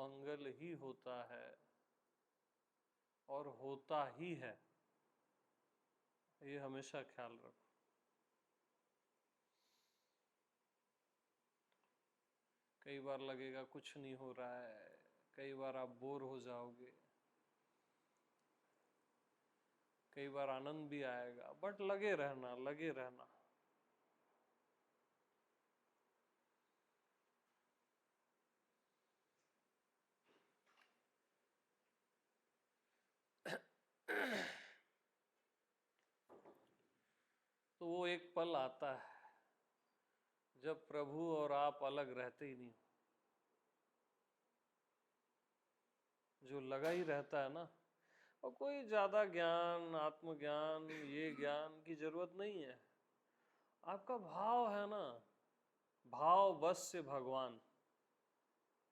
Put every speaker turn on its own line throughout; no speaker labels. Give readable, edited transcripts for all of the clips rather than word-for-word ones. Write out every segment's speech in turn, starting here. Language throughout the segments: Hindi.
मंगल ही होता है और होता ही है, ये हमेशा ख्याल रखो। कई बार लगेगा कुछ नहीं हो रहा है, कई बार आप बोर हो जाओगे, कई बार आनंद भी आएगा, बट लगे रहना, लगे रहना। तो वो एक पल आता है जब प्रभु और आप अलग रहते ही नहीं हो, जो लगा ही रहता है ना। और कोई ज्यादा ज्ञान, आत्मज्ञान, ये ज्ञान की जरूरत नहीं है। आपका भाव है ना, भाव बस से भगवान,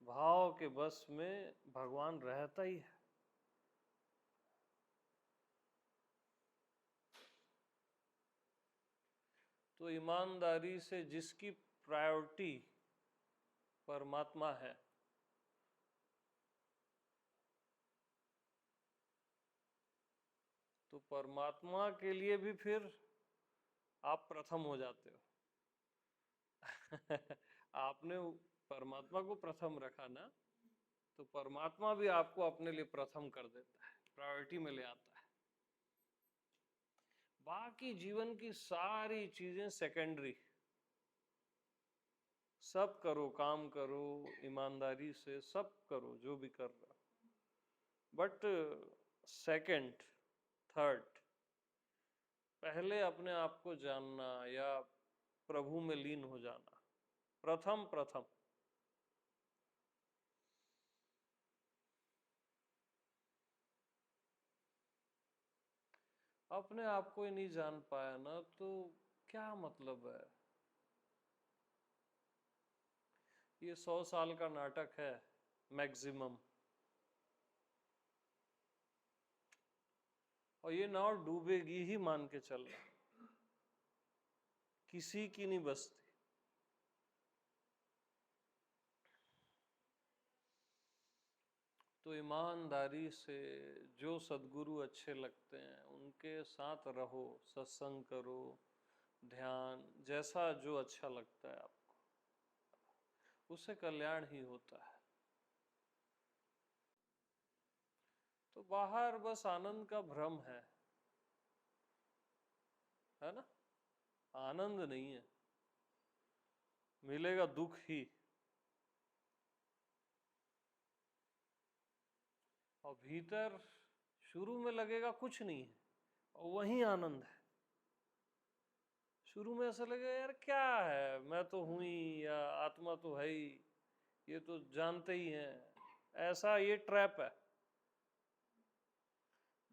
भाव के बस में भगवान रहता ही है। तो ईमानदारी से जिसकी प्रायोरिटी परमात्मा है, तो परमात्मा के लिए भी फिर आप प्रथम हो जाते हो। आपने परमात्मा को प्रथम रखा ना, तो परमात्मा भी आपको अपने लिए प्रथम कर देता है, प्रायोरिटी में ले आता है। बाकी जीवन की सारी चीजें सेकेंडरी। सब करो, काम करो, ईमानदारी से सब करो जो भी कर रहा, बट सेकंड, थर्ड, पहले अपने आप को जानना या प्रभु में लीन हो जाना, प्रथम प्रथम। अपने आप को ही नहीं जान पाया ना, तो क्या मतलब है। ये 100 साल का नाटक है मैक्सिमम, और ये नाव डूबेगी ही, मान के चल रहा, किसी की नहीं बसती। तो ईमानदारी से जो सद्गुरु अच्छे लगते हैं उनके साथ रहो, सत्संग करो, ध्यान, जैसा जो अच्छा लगता है आपको, उससे कल्याण ही होता है। तो बाहर बस आनंद का भ्रम है ना, आनंद नहीं है, मिलेगा दुख ही। और भीतर शुरू में लगेगा कुछ नहीं है, और वहीं आनंद है। शुरू में ऐसा लगेगा यार क्या है, मैं तो हूं ही, या आत्मा तो है ही, ये तो जानते ही हैं, ऐसा ये ट्रैप है।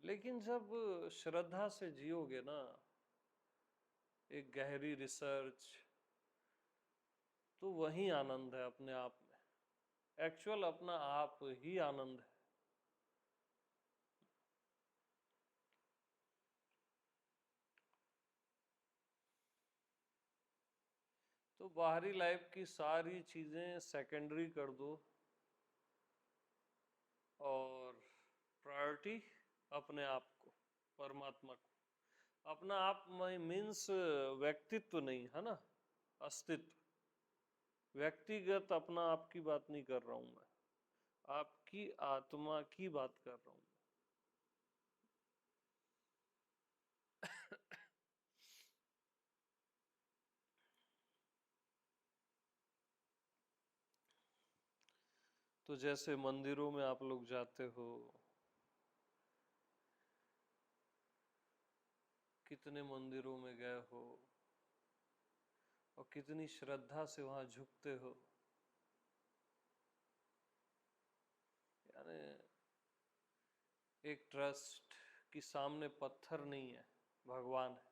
लेकिन जब श्रद्धा से जियोगे ना, एक गहरी रिसर्च, तो वही आनंद है अपने आप में, एक्चुअल अपना आप ही आनंद है। तो बाहरी लाइफ की सारी चीजें सेकेंडरी कर दो, और प्रायोरिटी अपने आप को, परमात्मा को। अपना आप में मीन्स व्यक्तित्व नहीं है ना, अस्तित्व। व्यक्तिगत अपना आप की बात नहीं कर रहा हूं मैं, आपकी आत्मा की बात कर रहा हूं। तो जैसे मंदिरों में आप लोग जाते हो, कितने मंदिरों में गए हो और कितनी श्रद्धा से वहां झुकते हो, यानी एक ट्रस्ट कि सामने पत्थर नहीं है, भगवान है।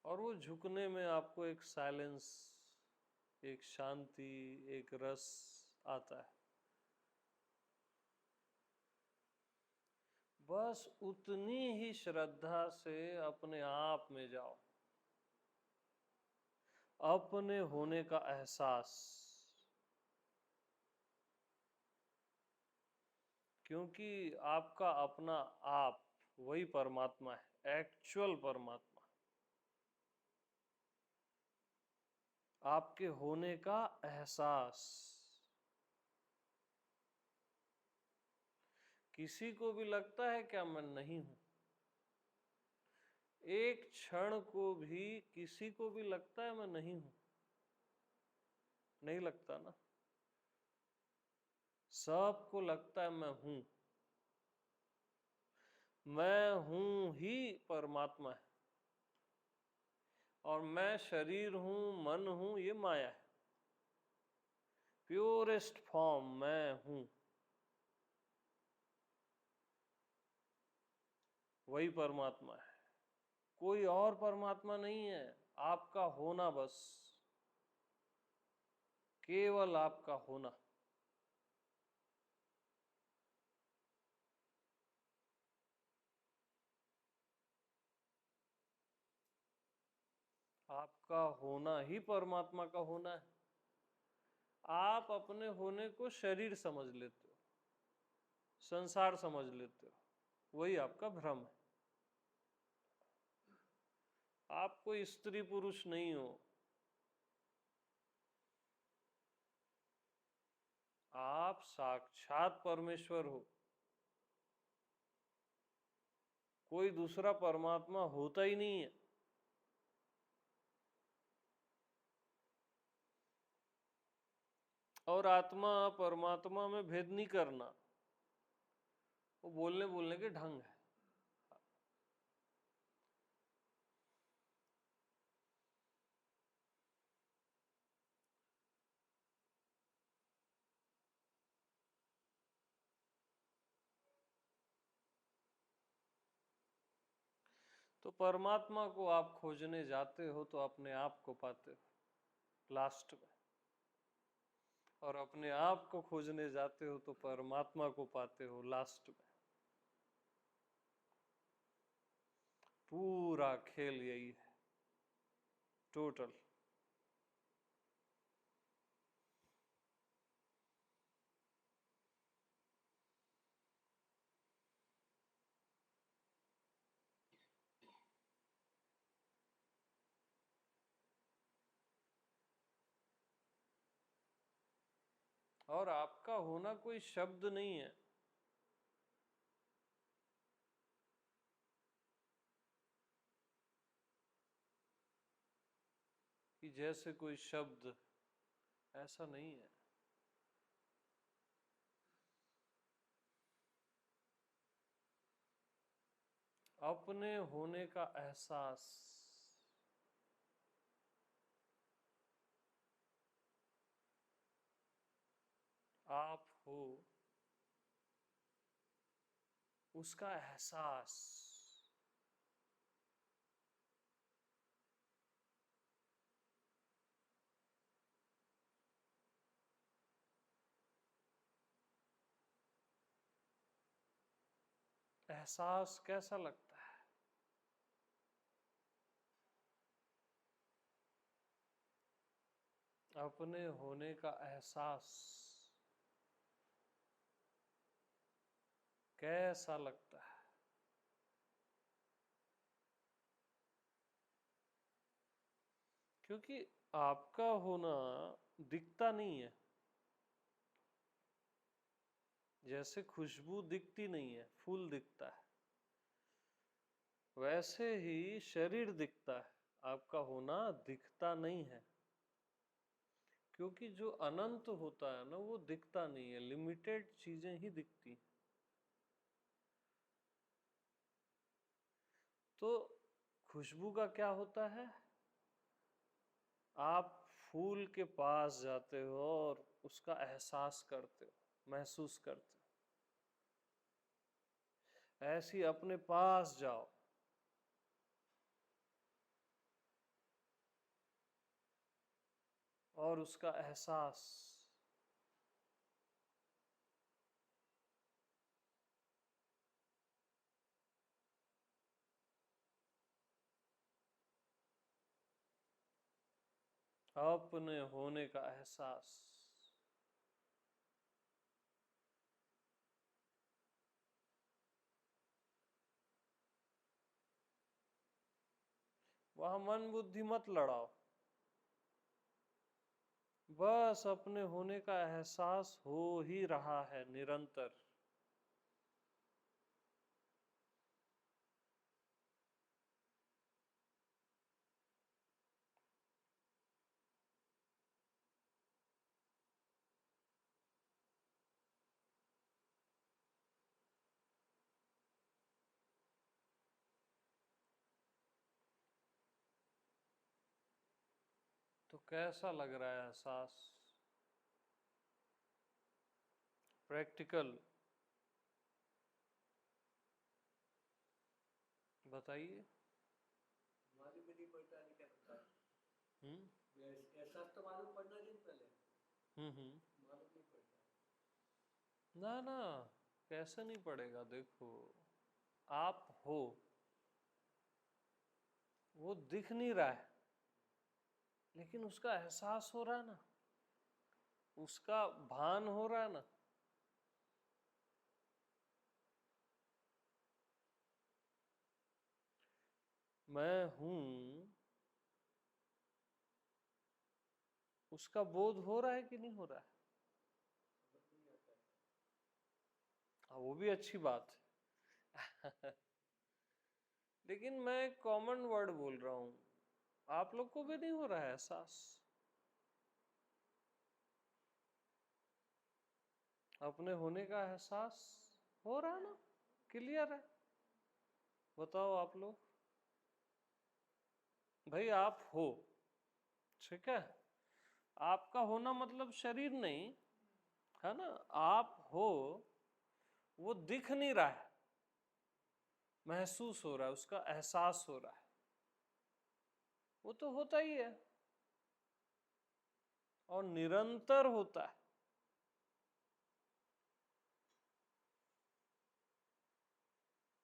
और वो झुकने में आपको एक साइलेंस, एक शांति, एक रस आता है। बस उतनी ही श्रद्धा से अपने आप में जाओ, अपने होने का एहसास, क्योंकि आपका अपना आप वही परमात्मा है, एक्चुअल परमात्मा। आपके होने का एहसास, किसी को भी लगता है क्या मैं नहीं हूं? एक क्षण को भी किसी को भी लगता है मैं नहीं हूं? नहीं लगता ना। सबको लगता है मैं हूं। मैं हूं ही परमात्मा है, और मैं शरीर हूं, मन हूं, ये माया है। प्योरेस्ट फॉर्म मैं हूं, वही परमात्मा है। कोई और परमात्मा नहीं है, आपका होना बस, केवल आपका होना। आपका होना ही परमात्मा का होना है। आप अपने होने को शरीर समझ लेते हो, संसार समझ लेते हो, वही आपका भ्रम है। आप कोई स्त्री पुरुष नहीं हो, आप साक्षात परमेश्वर हो। कोई दूसरा परमात्मा होता ही नहीं है। और आत्मा परमात्मा में भेद नहीं करना, वो बोलने बोलने के ढंग है। तो परमात्मा को आप खोजने जाते हो तो अपने आप को पाते हो लास्ट में, और अपने आप को खोजने जाते हो तो परमात्मा को पाते हो लास्ट में। पूरा खेल यही है, टोटल। और आपका होना कोई शब्द नहीं है। कि जैसे कोई शब्द, ऐसा नहीं है। अपने होने का एहसास, आप हो, उसका एहसास, एहसास कैसा लगता है? अपने होने का एहसास कैसा लगता है? क्योंकि आपका होना दिखता नहीं है। जैसे खुशबू दिखती नहीं है, फूल दिखता है, वैसे ही शरीर दिखता है, आपका होना दिखता नहीं है। क्योंकि जो अनंत होता है ना, वो दिखता नहीं है, लिमिटेड चीजें ही दिखती हैं। तो खुशबू का क्या होता है? आप फूल के पास जाते हो और उसका एहसास करते हो, महसूस करते हो। ऐसी अपने पास जाओ और उसका एहसास। अपने होने का एहसास। वहां मन बुद्धि मत लड़ाओ, बस अपने होने का एहसास हो ही रहा है निरंतर। तो कैसा लग रहा है एहसास? प्रैक्टिकल बताइए।
मालूम भी नहीं पड़ता है क्या होता है।
हम्म
एहसास तो मालूम पड़ना नहीं पहले, मालूम नहीं पड़ता।
ना ना, कैसे नहीं पड़ेगा? देखो, आप हो, वो दिख नहीं रहा है, लेकिन उसका एहसास हो रहा है ना, उसका भान हो रहा है ना। मैं हूं, उसका बोध हो रहा है कि नहीं हो रहा है? हाँ, वो भी अच्छी बात है। लेकिन मैं कॉमन वर्ड बोल रहा हूं, आप लोग को भी नहीं हो रहा है एहसास? अपने होने का एहसास हो रहा है ना? क्लियर है? बताओ आप लोग। भाई आप हो, ठीक है? आपका होना मतलब शरीर नहीं है ना, आप हो, वो दिख नहीं रहा है, महसूस हो रहा है, उसका एहसास हो रहा है। वो तो होता ही है और निरंतर होता है।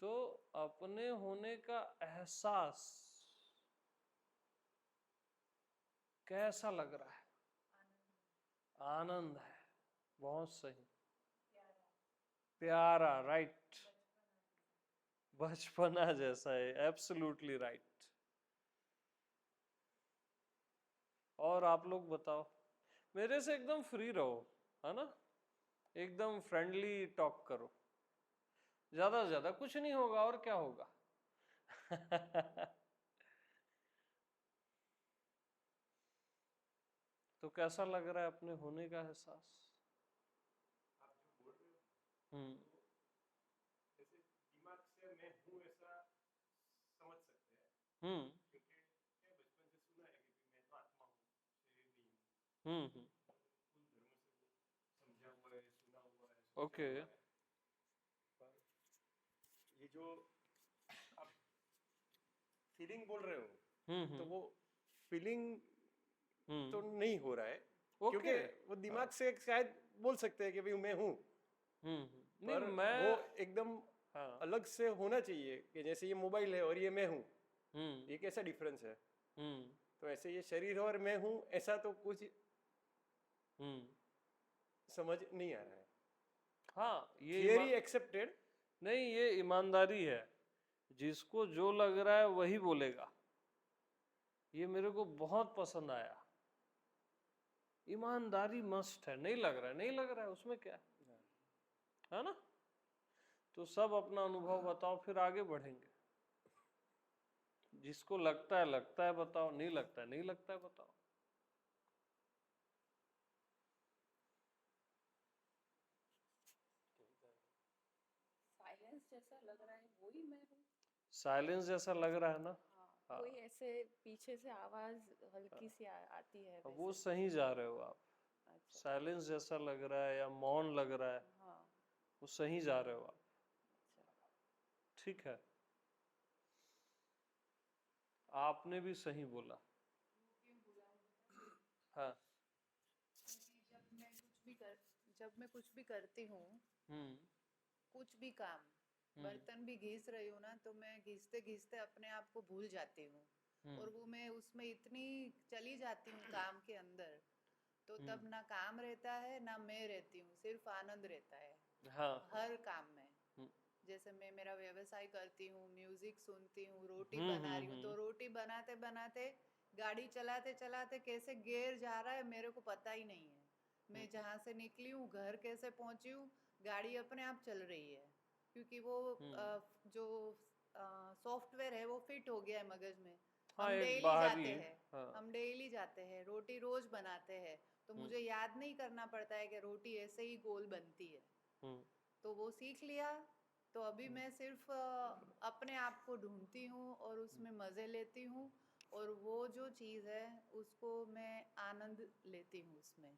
तो अपने होने का एहसास कैसा लग रहा है? आनंद है। बहुत सही, प्यारा, राइट, बचपना जैसा है, एब्सोल्युटली राइट। और आप लोग बताओ, मेरे से एकदम फ्री रहो, है ना, एकदम फ्रेंडली टॉक करो, ज्यादा से ज्यादा कुछ नहीं होगा, और क्या होगा? तो कैसा लग रहा है अपने होने का एहसास?
आप जो बोल रहे हो,
हम्म
जैसे दिमाग से मैं हूँ ऐसा समझ सकते हैं,
हम्म
क्योंकि क्या बचपन से सुना है कि मैं तो आत्मा हूँ, शरीर नहीं हूँ।
हम्म।
कुल धर्म से वो समझा हुआ है, सुना हुआ है, सोचा
ओके।
हुआ है। पर ये जो आप फीलिंग बोल रहे हो, तो
हम्म
वो फीलिंग तो
हम्म।
नहीं हो रहा है,
ओके।
क्योंकि वो
हाँ।
दिमाग से शायद बोल सकते हैं कि भाई मैं हूँ,
नहीं
पर वो
मैं,
एकदम
हाँ,
अलग से होना चाहिए कि जैसे ये मोबाइल है और ये मैं हूँ,
हम्म
ये कैसा डिफरेंस है।
हम्म
तो ऐसे ये शरीर और मैं हूँ ऐसा तो कुछ
हम्म।
समझ नहीं आ रहा है।
हाँ, ये
थियरी एक्सेप्टेड।
नहीं, ये ईमानदारी है, जिसको जो लग रहा है वही बोलेगा। ये मेरे को बहुत पसंद आया। ईमानदारी मस्ट है, नहीं लग रहा है, नहीं लग रहा है, उसमें क्या है ना? तो सब अपना अनुभव बताओ, फिर आगे बढ़ेंगे। जिसको लगता है बताओ, नहीं लगता है नहीं लगता है बताओ।
साइलेंस जैसा लग रहा है, वही मैं हूँ।
साइलेंस जैसा लग रहा है ना?
हाँ,
हाँ।
कोई ऐसे पीछे से आवाज हल्की सी आती है
वो
वैसे।
सही जा रहे हो आप।
अच्छा।
साइलेंस जैसा लग रहा है या मौन लग रहा है,
हाँ।
वो सही जा रहे हो आप।
अच्छा।
ठीक है, आपने भी सही बोला।
वो क्यों बुला है पता है?
हाँ।
क्योंकि जब मैं कुछ भी करती हूँ,
हम्म
कुछ भी काम,
हम्म
बर्तन भी घिस रही हूँ ना, तो मैं घिसते घिसते अपने आप को भूल जाती हूँ। और वो मैं उसमें इतनी चली जाती हूँ काम के अंदर, तो तब ना काम रहता है ना मैं रहती हूँ, सिर्फ आनंद रहता है
हाँ।
हर काम में।
हम्म
जैसे मैं मेरा व्यवसाय करती हूँ, म्यूजिक सुनती हूँ, रोटी बना रही हूँ, तो रोटी बनाते बनाते गाड़ी चलाते चलाते कैसे गियर जा रहा है मेरे को पता ही नहीं है। मैं जहाँ से निकली हूँ, घर कैसे पहुंची हूँ, गाड़ी अपने आप चल रही है, क्योंकि वो जो सॉफ्टवेयर है वो फिट हो गया है मगज में।
हाँ,
हम
एक
डेली
बाहरी।
जाते हैं,
हाँ।
हम डेली जाते हैं, रोटी रोज बनाते हैं, तो मुझे याद नहीं करना पड़ता है कि रोटी ऐसे ही गोल बनती है।
हम्म
तो वो सीख लिया, तो अभी मैं सिर्फ अपने आप को ढूंढती हूँ और उसमें मज़े लेती हूँ, और वो जो चीज़ है उसको मैं आनंद लेती हूँ उसमें,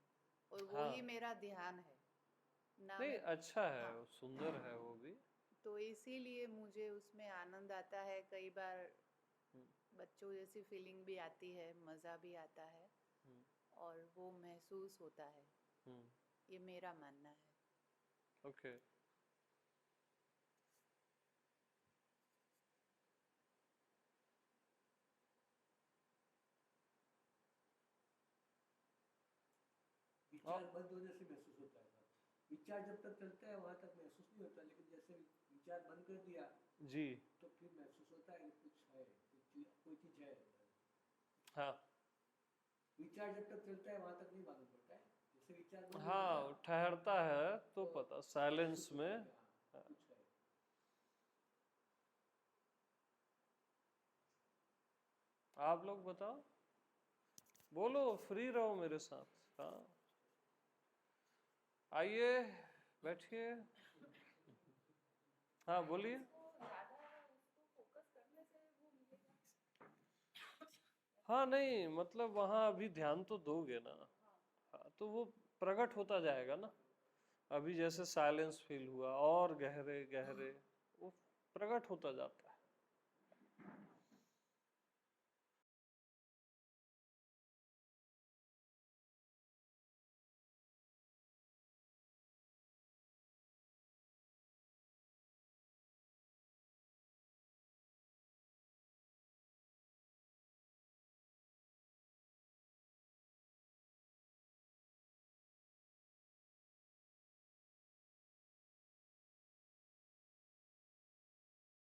और वो ही
हाँ,
मेरा ध्यान है ना
नहीं
मैं।
अच्छा है,
हाँ,
सुंदर है वो भी।
तो इसीलिए मुझे उसमें आनंद आता है। कई बार बच्चों जैसी फीलिंग भी आती है, मज़ा भी आता है, और वो महसूस होता है। ये मेरा मानना है।
ओके।
विचार बंद होने से महसूस होता है सर। विचार जब तक चलता है वहां तक महसूस नहीं होता, लेकिन जैसे विचार बंद कर दिया
जी।
तो फिर महसूस होता है कुछ है, कोई चीज है।
हाँ
विचार जब तक चलता है वहां तक नहीं मालूम पड़ता है, जैसे विचार बंद हो
हाँ,
गया
वो ठहरता है तो पता, साइलेंस
महसूस होता
में।
है हाँ, कुछ है।
आप लोग बताओ, बोलो, फ्री रहो मेरे साथ। हाँ, आइए, बैठिए। हाँ, बोलिए। हाँ, नहीं मतलब वहाँ अभी ध्यान तो दोगे ना। हाँ, तो वो प्रकट होता जाएगा ना। अभी जैसे साइलेंस फील हुआ और गहरे गहरे, वो प्रकट होता जाता है।